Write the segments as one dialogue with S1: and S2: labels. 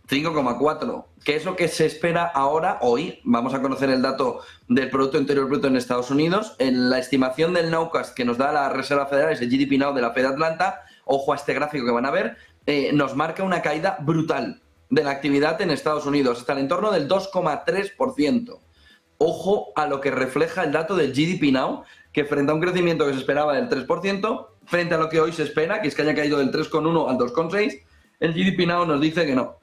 S1: 5,4. ¿Qué es lo que se espera ahora, hoy? Vamos a conocer el dato del Producto Interior Bruto en Estados Unidos. En la estimación del Nowcast que nos da la Reserva Federal, es el GDP Now de la Fed de Atlanta, ojo a este gráfico que van a ver, nos marca una caída brutal de la actividad en Estados Unidos, hasta el entorno del 2,3%. Ojo a lo que refleja el dato del GDP Now, que frente a un crecimiento que se esperaba del 3%, frente a lo que hoy se espera, que es que haya caído del 3,1 al 2,6, el GDP Now nos dice que no,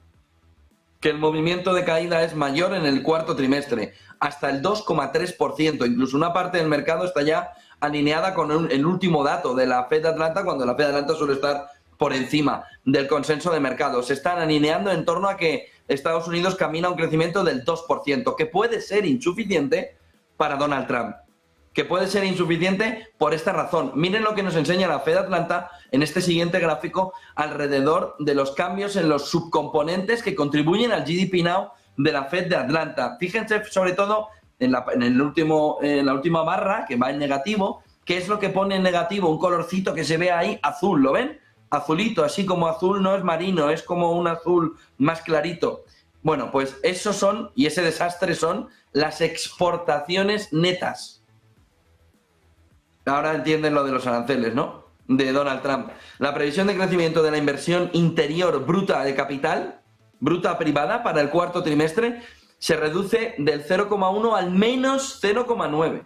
S1: que el movimiento de caída es mayor en el cuarto trimestre, hasta el 2,3%. Incluso una parte del mercado está ya alineada con el último dato de la Fed de Atlanta, cuando la Fed de Atlanta suele estar por encima del consenso de mercado. Se están alineando en torno a que Estados Unidos camina a un crecimiento del 2%, que puede ser insuficiente para Donald Trump. Que puede ser insuficiente por esta razón. Miren lo que nos enseña la Fed de Atlanta en este siguiente gráfico alrededor de los cambios en los subcomponentes que contribuyen al GDP Now de la Fed de Atlanta. Fíjense sobre todo en la última barra, que va en negativo. ¿Qué es lo que pone en negativo? Un colorcito que se ve ahí azul, ¿lo ven? Azulito, así como azul no es marino, es como un azul más clarito. Bueno, pues esos son, y ese desastre son, las exportaciones netas. Ahora entienden lo de los aranceles, ¿no? De Donald Trump. La previsión de crecimiento de la inversión interior bruta de capital, bruta privada, para el cuarto trimestre, se reduce del 0,1 al menos 0,9.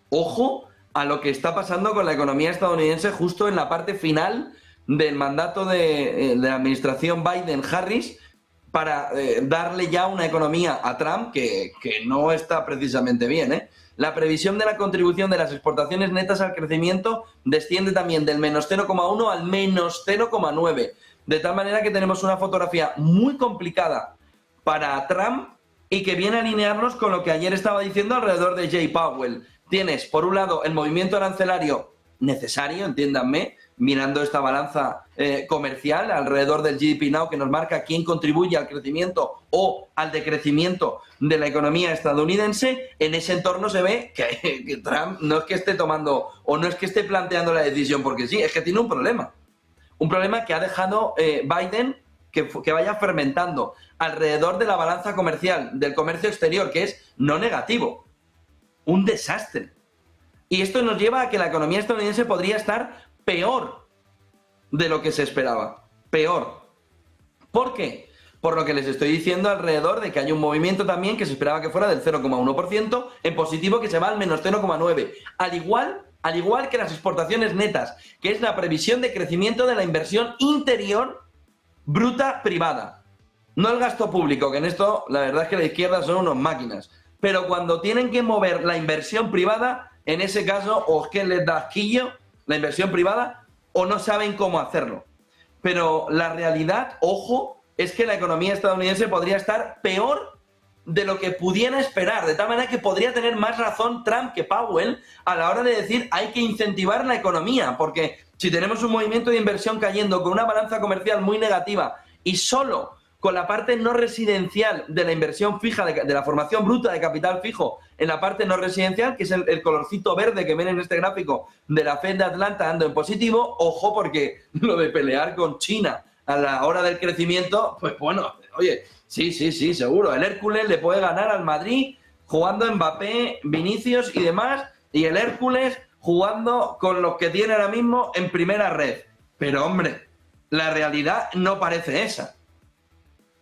S1: Ojo a lo que está pasando con la economía estadounidense justo en la parte final del mandato de la administración Biden-Harris, para darle ya una economía a Trump que no está precisamente bien, ¿eh? La previsión de la contribución de las exportaciones netas al crecimiento desciende también del menos 0,1 al menos 0,9. De tal manera que tenemos una fotografía muy complicada para Trump y que viene a alinearnos con lo que ayer estaba diciendo alrededor de Jay Powell. Tienes, por un lado, el movimiento arancelario necesario, entiéndanme, mirando esta balanza comercial alrededor del GDP Now, que nos marca quién contribuye al crecimiento o al decrecimiento de la economía estadounidense. En ese entorno se ve que Trump no es que esté tomando o no es que esté planteando la decisión porque sí, es que tiene un problema que ha dejado Biden que vaya fermentando alrededor de la balanza comercial, del comercio exterior, que es no negativo, un desastre. Y esto nos lleva a que la economía estadounidense podría estar peor de lo que se esperaba. Peor. ¿Por qué? Por lo que les estoy diciendo alrededor de que hay un movimiento también que se esperaba que fuera del 0,1% en positivo, que se va al menos 0,9%. Al igual que las exportaciones netas, que es la previsión de crecimiento de la inversión interior bruta privada. No el gasto público, que en esto la verdad es que la izquierda son unos máquinas. Pero cuando tienen que mover la inversión privada, en ese caso, o es que les da asquillo la inversión privada, o no saben cómo hacerlo. Pero la realidad, ojo, es que la economía estadounidense podría estar peor de lo que pudiera esperar, de tal manera que podría tener más razón Trump que Powell a la hora de decir hay que incentivar la economía, porque si tenemos un movimiento de inversión cayendo con una balanza comercial muy negativa y solo con la parte no residencial de la inversión fija, de la formación bruta de capital fijo en la parte no residencial, que es el colorcito verde que ven en este gráfico de la Fed de Atlanta ando en positivo, ojo, porque lo de pelear con China a la hora del crecimiento, pues bueno, oye, sí, seguro. El Hércules le puede ganar al Madrid jugando Mbappé, Vinicius y demás, y el Hércules jugando con los que tiene ahora mismo en primera red. Pero hombre, la realidad no parece esa.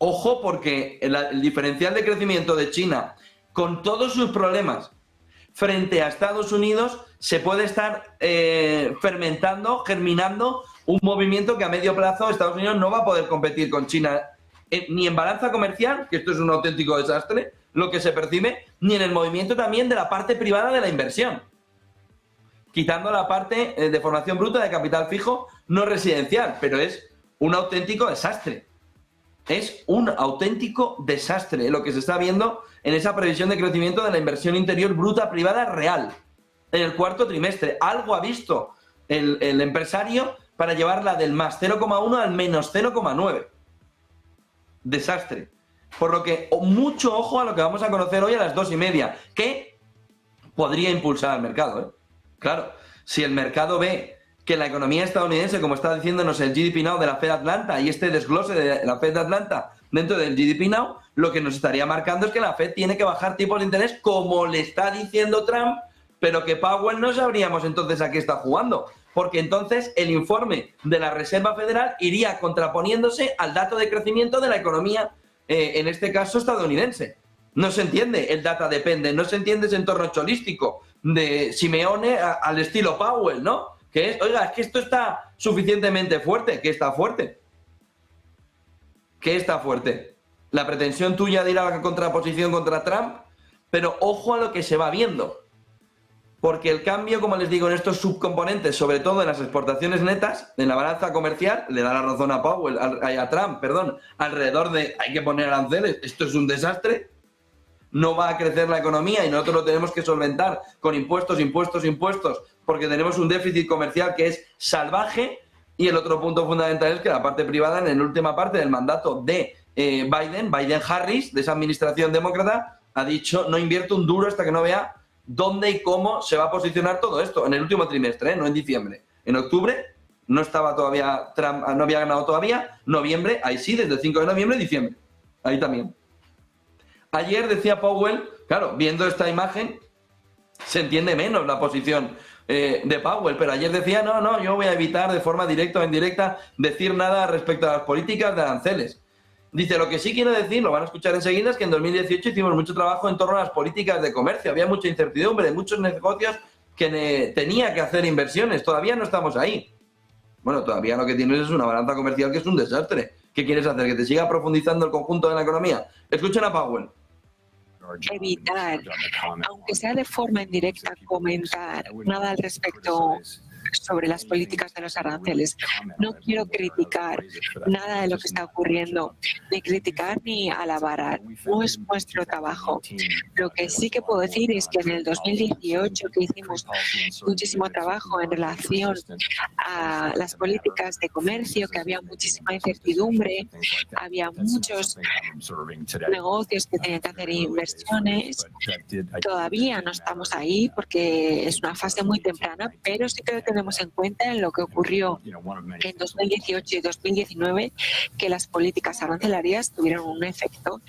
S1: Ojo, porque el diferencial de crecimiento de China, con todos sus problemas frente a Estados Unidos, se puede estar fermentando, germinando un movimiento que a medio plazo Estados Unidos no va a poder competir con China ni en balanza comercial, que esto es un auténtico desastre, lo que se percibe, ni en el movimiento también de la parte privada de la inversión, quitando la parte de formación bruta de capital fijo no residencial, pero es un auténtico desastre. Es un auténtico desastre lo que se está viendo en esa previsión de crecimiento de la inversión interior bruta privada real en el cuarto trimestre. Algo ha visto el empresario para llevarla del más 0,1 al menos 0,9. Desastre. Por lo que mucho ojo a lo que vamos a conocer hoy a las 2:30, que podría impulsar al mercado, ¿eh? Claro, si el mercado ve que la economía estadounidense, como está diciéndonos el GDP Now de la Fed Atlanta y este desglose de la Fed Atlanta dentro del GDP Now, lo que nos estaría marcando es que la Fed tiene que bajar tipos de interés como le está diciendo Trump, pero que Powell no sabríamos entonces a qué está jugando, porque entonces el informe de la Reserva Federal iría contraponiéndose al dato de crecimiento de la economía, en este caso estadounidense. No se entiende el data depende, no se entiende ese entorno cholístico de Simeone al estilo Powell, ¿no? Que es, oiga, es que esto está suficientemente fuerte. ¿Qué está fuerte? ¿Qué está fuerte? La pretensión tuya de ir a la contraposición contra Trump, pero ojo a lo que se va viendo. Porque el cambio, como les digo, en estos subcomponentes, sobre todo en las exportaciones netas, en la balanza comercial, le da la razón a Powell, a Trump, perdón, alrededor de hay que poner aranceles, esto es un desastre, no va a crecer la economía y nosotros lo tenemos que solventar con impuestos, porque tenemos un déficit comercial que es salvaje. Y el otro punto fundamental es que la parte privada, en la última parte del mandato de Biden-Harris, de esa administración demócrata, ha dicho no invierto un duro hasta que no vea dónde y cómo se va a posicionar todo esto en el último trimestre, no en diciembre. En octubre no estaba todavía, Trump no había ganado todavía, noviembre, ahí sí, desde el 5 de noviembre, diciembre, ahí también. Ayer decía Powell, claro, viendo esta imagen, se entiende menos la posición de Powell, pero ayer decía, no, yo voy a evitar de forma directa o indirecta decir nada respecto a las políticas de aranceles. Dice, lo que sí quiero decir, lo van a escuchar enseguida, es que en 2018 hicimos mucho trabajo en torno a las políticas de comercio, había mucha incertidumbre, muchos negocios que tenía que hacer inversiones, todavía no estamos ahí. Bueno, todavía lo que tienes es una balanza comercial que es un desastre. ¿Qué quieres hacer? ¿Que te siga profundizando el conjunto de la economía? Escuchen a Powell.
S2: Evitar, aunque sea de forma indirecta, comentar nada al respecto sobre las políticas de los aranceles. No quiero criticar nada de lo que está ocurriendo, ni criticar ni alabar. No es nuestro trabajo. Lo que sí que puedo decir es que en el 2018 que hicimos muchísimo trabajo en relación a las políticas de comercio, que había muchísima incertidumbre, había muchos negocios que tenían que hacer inversiones. Todavía no estamos ahí porque es una fase muy temprana, pero sí que lo tenemos en cuenta en lo que ocurrió en 2018 y 2019, que las políticas arancelarias tuvieron un efecto.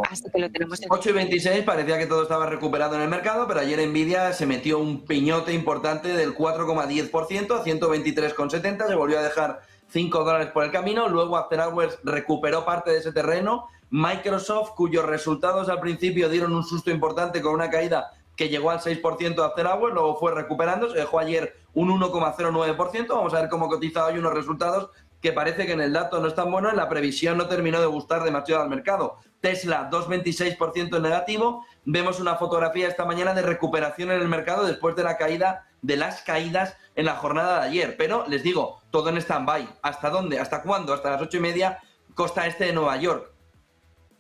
S2: Hasta que lo tenemos en
S1: 8 y 26 parecía que todo estaba recuperado en el mercado, pero ayer Nvidia se metió un piñote importante del 4,10% a 123,70, se volvió a dejar $5 por el camino, luego After Hours recuperó parte de ese terreno. Microsoft, cuyos resultados al principio dieron un susto importante con una caída que llegó al 6% de After Hours, luego fue recuperando, se dejó ayer un 1,09%, vamos a ver cómo cotiza hoy unos resultados que parece que en el dato no están buenos, en la previsión no terminó de gustar demasiado al mercado. Tesla, 2,26% en negativo, vemos una fotografía esta mañana de recuperación en el mercado después de la caída, de las caídas en la jornada de ayer, pero les digo, todo en stand-by. ¿Hasta dónde? ¿Hasta cuándo? Hasta las 8:30, costa este de Nueva York.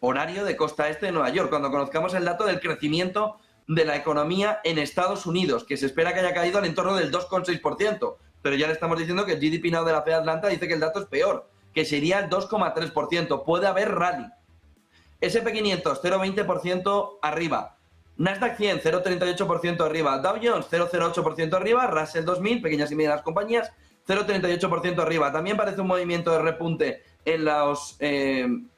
S1: Horario de costa este de Nueva York, cuando conozcamos el dato del crecimiento de la economía en Estados Unidos, que se espera que haya caído al entorno del 2,6%, pero ya le estamos diciendo que el GDP Now de la Fed Atlanta dice que el dato es peor, que sería el 2,3%. Puede haber rally. S&P 500, 0,20% arriba. Nasdaq 100, 0,38% arriba. Dow Jones, 0,08% arriba. Russell 2000, pequeñas y medianas compañías, 0,38% arriba. También parece un movimiento de repunte en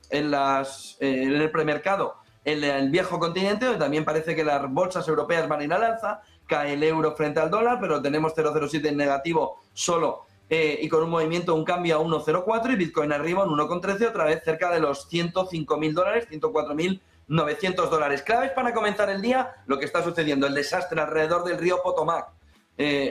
S1: el premercado en el viejo continente, donde también parece que las bolsas europeas van a ir al alza, cae el euro frente al dólar, pero tenemos 0,07 en negativo solo y con un movimiento, un cambio a 1,04 y Bitcoin arriba en 1,13, otra vez cerca de los $105.000, $104.900. Claves para comenzar el día, lo que está sucediendo, el desastre alrededor del río Potomac.